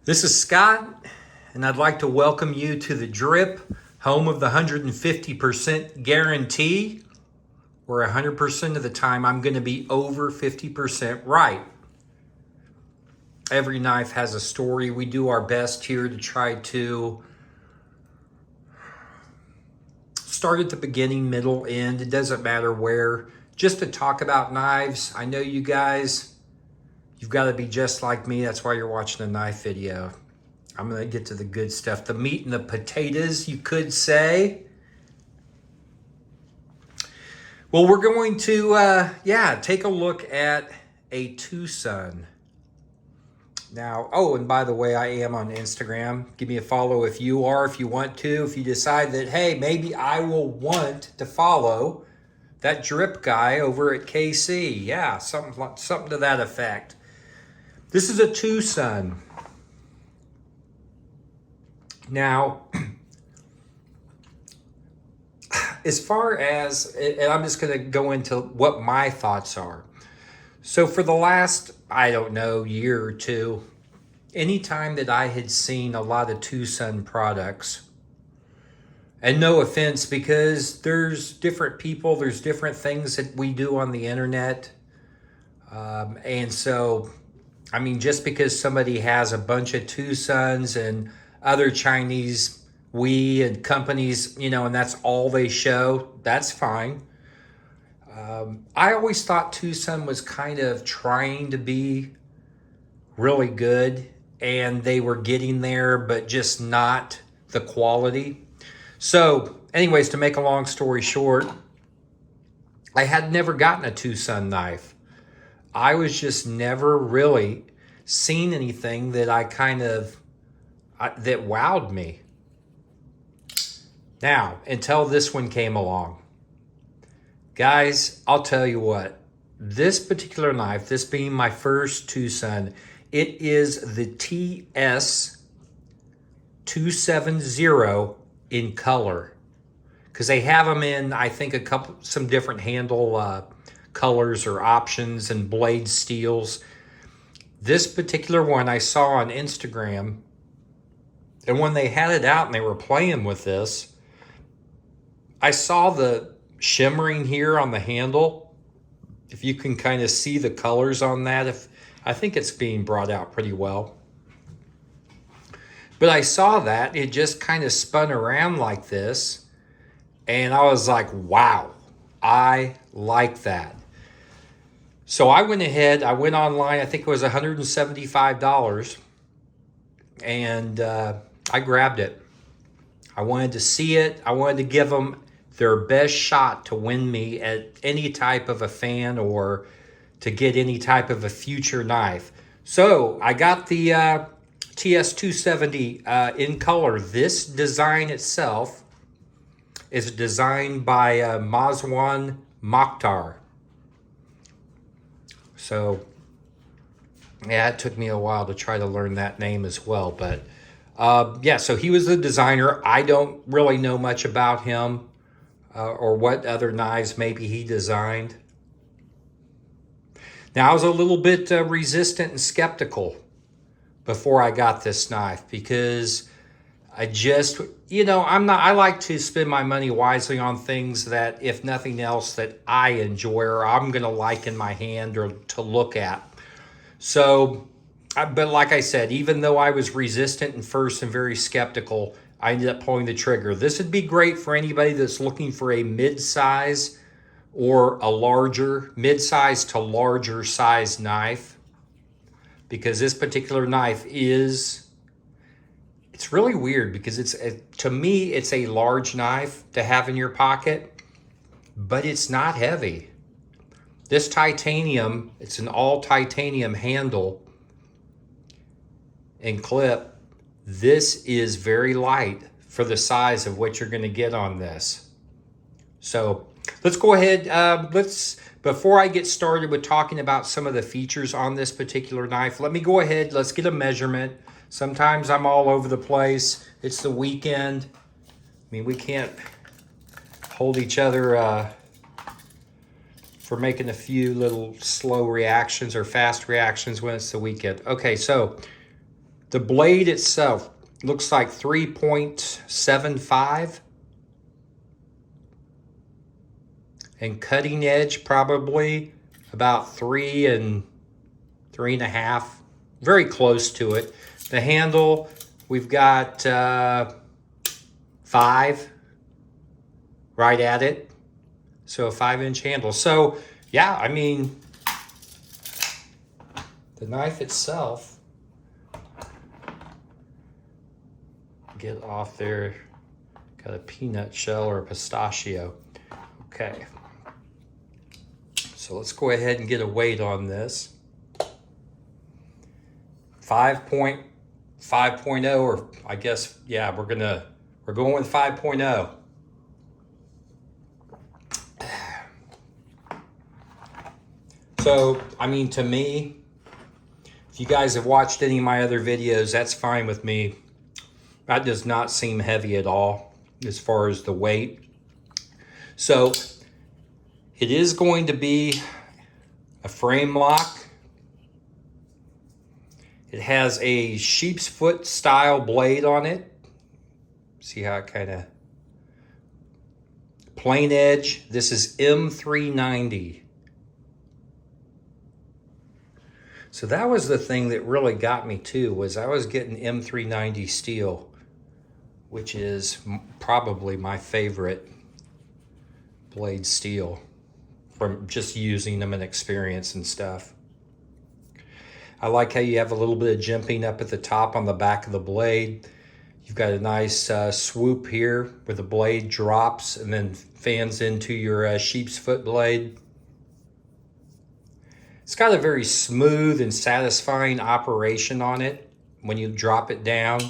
This is Scott, and I'd like to welcome you to the Drip, home of the 150% guarantee, where 100% of the time I'm going to be over 50% right. Every knife has a story. We do our best here to try to start at the beginning, middle, end. It doesn't matter where. Just to talk about knives. I know you guys, you've got to be just like me. That's why you're watching a knife video. I'm going to get to the good stuff. The meat and the potatoes, you could say. Well, we're going to, take a look at a TwoSun. Now, oh, and by the way, I am on Instagram. Give me a follow if you are, if you want to. If you decide that, hey, maybe I will want to follow that Drip guy over at KC. Yeah, something to that effect. This is a TwoSun. Now, as far as, and I'm just going to go into what my thoughts are. So for the last, I don't know, year or two, anytime that I had seen a lot of TwoSun products, and no offense, because there's different people, there's different things that we do on the internet. And so, I mean, just because somebody has a bunch of TwoSuns and other Chinese and companies, and that's all they show, that's fine. I always thought TwoSun was kind of trying to be really good, and they were getting there, but just not the quality. So anyways, to make a long story short, I had never gotten a TwoSun knife. I was just never really seen anything that that wowed me. Now, until this one came along. Guys, I'll tell you what, this particular knife, this being my first TwoSun, it is the TS270 in color, because they have them in, I think, some different handle colors or options and blade steels. This particular one I saw on Instagram, and when they had it out and they were playing with this, I saw the shimmering here on the handle. If you can kind of see the colors on that, I think it's being brought out pretty well. But I saw that, it just kind of spun around like this, and I was like, wow, I like that. So I went ahead, I went online, I think it was $175, and I grabbed it. I wanted to see it. I wanted to give them their best shot to win me at any type of a fan or to get any type of a future knife. So I got the TS270 in color. This design itself is designed by Mazwan Mokhtar. So yeah, it took me a while to try to learn that name as well. But so he was the designer. I don't really know much about him or what other knives maybe he designed. Now, I was a little bit resistant and skeptical before I got this knife, because I just, I like to spend my money wisely on things that, if nothing else, that I enjoy or I'm going to like in my hand or to look at. So, but like I said, even though I was resistant and first and very skeptical, I ended up pulling the trigger. This would be great for anybody that's looking for a mid-size or a larger, mid-size to larger size knife, because this particular knife it's really weird, because to me, it's a large knife to have in your pocket, but it's not heavy. This titanium, it's an all titanium handle and clip. This is very light for the size of what you're going to get on this. So let's go ahead. Before I get started with talking about some of the features on this particular knife, let me go ahead. Let's get a measurement. Sometimes I'm all over the place. It's the weekend. I mean, we can't hold each other for making a few little slow reactions or fast reactions when it's the weekend. Okay, so The blade itself looks like 3.75. And cutting edge probably about 3 and 3.5. Very close to it. The handle, we've got 5 right at it. So a 5-inch handle. So yeah, I mean, the knife itself, get off there, got a peanut shell or a pistachio. Okay, so let's go ahead and get a weight on this. 5.0, or I guess, yeah, we're going with 5.0. So, I mean, to me, if you guys have watched any of my other videos, that's fine with me. That does not seem heavy at all as far as the weight. So it is going to be a frame lock. It has a sheep's foot style blade on it. See how it kind of plain edge. This is M390. So that was the thing that really got me too, was I was getting M390 steel, which is probably my favorite blade steel from just using them and experience and stuff. I like how you have a little bit of jimping up at the top on the back of the blade. You've got a nice swoop here where the blade drops and then fans into your sheep's foot blade. It's got a very smooth and satisfying operation on it when you drop it down.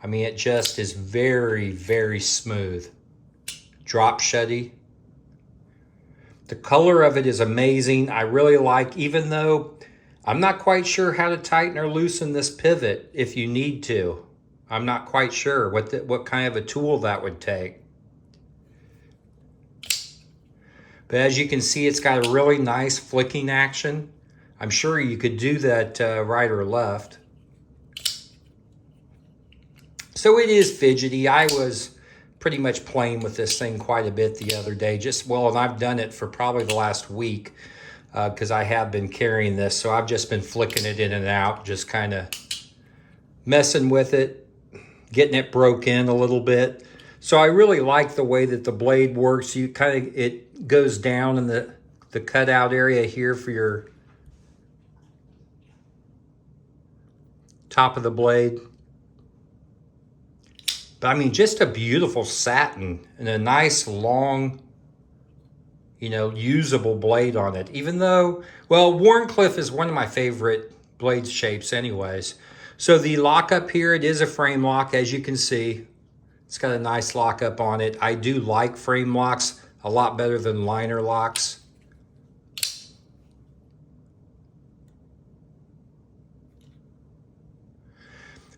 I mean, it just is very, very smooth. Drop shutty. The color of it is amazing. I really like, even though I'm not quite sure how to tighten or loosen this pivot if you need to. I'm not quite sure what kind of a tool that would take. But as you can see, it's got a really nice flicking action. I'm sure you could do that right or left. So it is fidgety. I was pretty much playing with this thing quite a bit the other day. And I've done it for probably the last week because I have been carrying this. So I've just been flicking it in and out, just kind of messing with it, getting it broke in a little bit. So I really like the way that the blade works. It goes down in the cutout area here for your top of the blade. But I mean, just a beautiful satin and a nice long, usable blade on it. Even though, well, Warncliffe is one of my favorite blade shapes anyways. So the lockup here, it is a frame lock, as you can see. It's got a nice lockup on it. I do like frame locks a lot better than liner locks.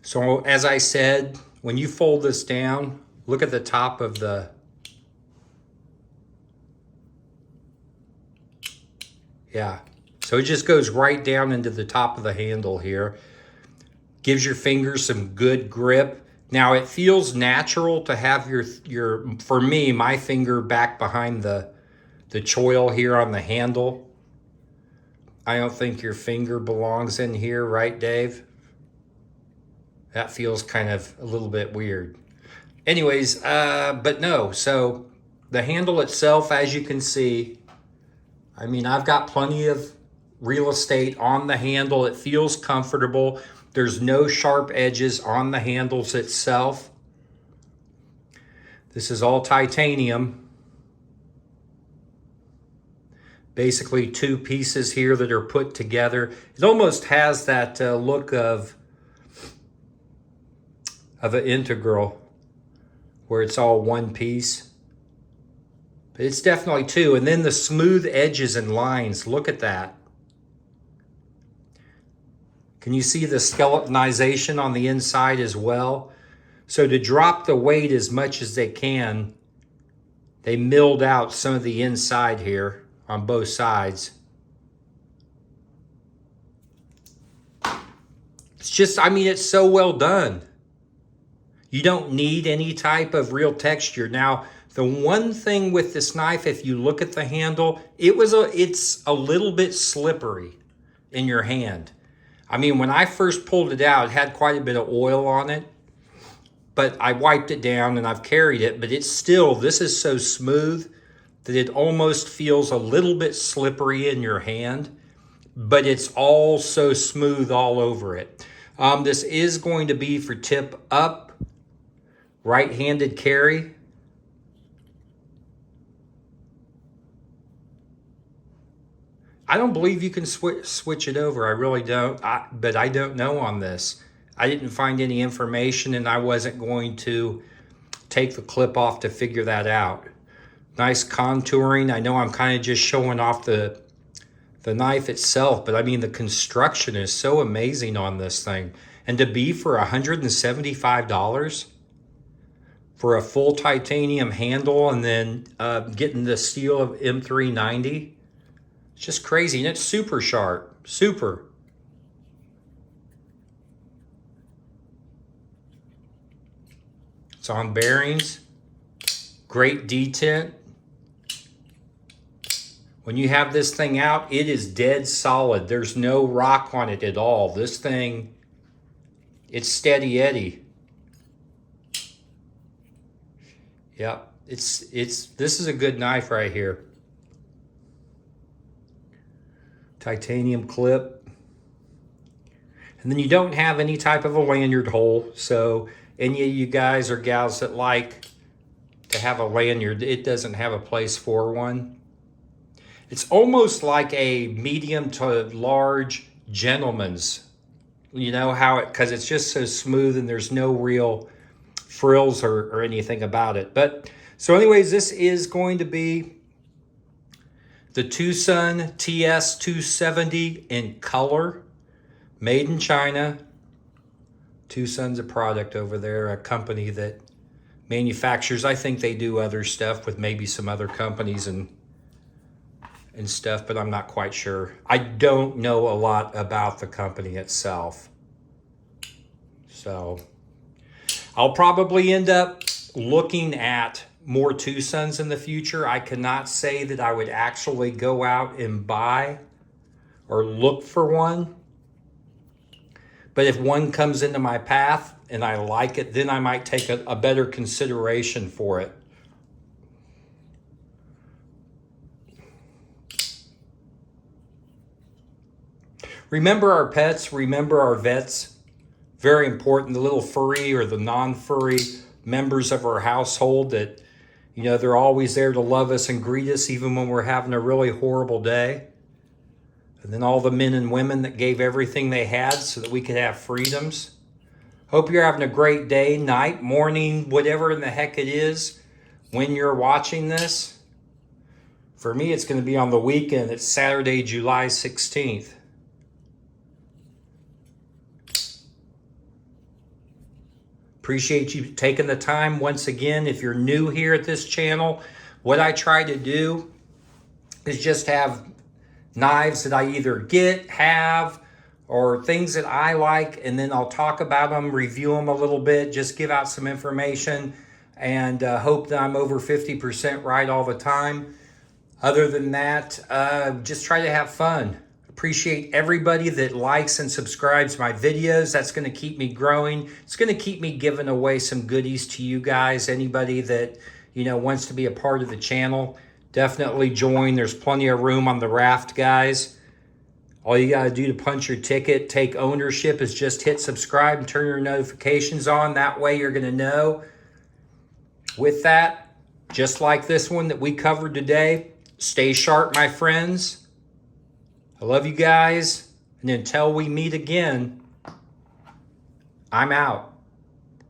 So as I said, when you fold this down, look at the top of the, yeah. So it just goes right down into the top of the handle here. Gives your fingers some good grip. Now it feels natural to have for me, my finger back behind the choil here on the handle. I don't think your finger belongs in here, right, Dave? That feels kind of a little bit weird. Anyways, but no, so the handle itself, as you can see, I mean, I've got plenty of real estate on the handle. It feels comfortable. There's no sharp edges on the handles itself. This is all titanium. Basically 2 pieces here that are put together. It almost has that look of an integral where it's all one piece. But it's definitely 2. And then the smooth edges and lines, look at that. Can you see the skeletonization on the inside as well? So to drop the weight as much as they can, they milled out some of the inside here on both sides. It's just, I mean, it's so well done. You don't need any type of real texture. Now, the one thing with this knife, if you look at the handle, it's a little bit slippery in your hand. I mean, when I first pulled it out, it had quite a bit of oil on it, but I wiped it down and I've carried it, but it's still, this is so smooth that it almost feels a little bit slippery in your hand, but it's all so smooth all over it. This is going to be for tip up, right-handed carry. I don't believe you can switch it over. I really don't, but I don't know on this. I didn't find any information and I wasn't going to take the clip off to figure that out. Nice contouring. I know I'm kind of just showing off the knife itself, but I mean, the construction is so amazing on this thing. And to be for $175 for a full titanium handle and then getting the steel of M390, it's just crazy. And it's super sharp, super. It's on bearings, great detent. When you have this thing out, it is dead solid. There's no rock on it at all. This thing, it's steady Eddie. Yep, this is a good knife right here. Titanium clip. And then you don't have any type of a lanyard hole. So any of you guys or gals that like to have a lanyard, it doesn't have a place for one. It's almost like a medium to large gentleman's, you know how it, because it's just so smooth and there's no real frills or anything about it. But so anyways, this is going to be the TwoSun TS270 in color, made in China. TwoSun's a product over there, a company that manufactures, I think they do other stuff with maybe some other companies and stuff, but I'm not quite sure. I don't know a lot about the company itself. So I'll probably end up looking at more TwoSuns in the future. I cannot say that I would actually go out and buy or look for one. But if one comes into my path and I like it, then I might take a better consideration for it. Remember our pets, remember our vets. Very important, the little furry or the non-furry members of our household that, you know, they're always there to love us and greet us even when we're having a really horrible day. And then all the men and women that gave everything they had so that we could have freedoms. Hope you're having a great day, night, morning, whatever in the heck it is when you're watching this. For me, it's going to be on the weekend. It's Saturday, July 16th. Appreciate you taking the time once again. If you're new here at this channel, what I try to do is just have knives that I either have, or things that I like, and then I'll talk about them, review them a little bit, just give out some information, and hope that I'm over 50% right all the time. Other than that, just try to have fun. Appreciate everybody that likes and subscribes my videos. That's going to keep me growing. It's going to keep me giving away some goodies to you guys. Anybody that, you know, wants to be a part of the channel, definitely join. There's plenty of room on the raft, guys. All you got to do to punch your ticket, take ownership, is just hit subscribe and turn your notifications on. That way you're going to know. With that, just like this one that we covered today, stay sharp, my friends. I love you guys, and until we meet again, I'm out.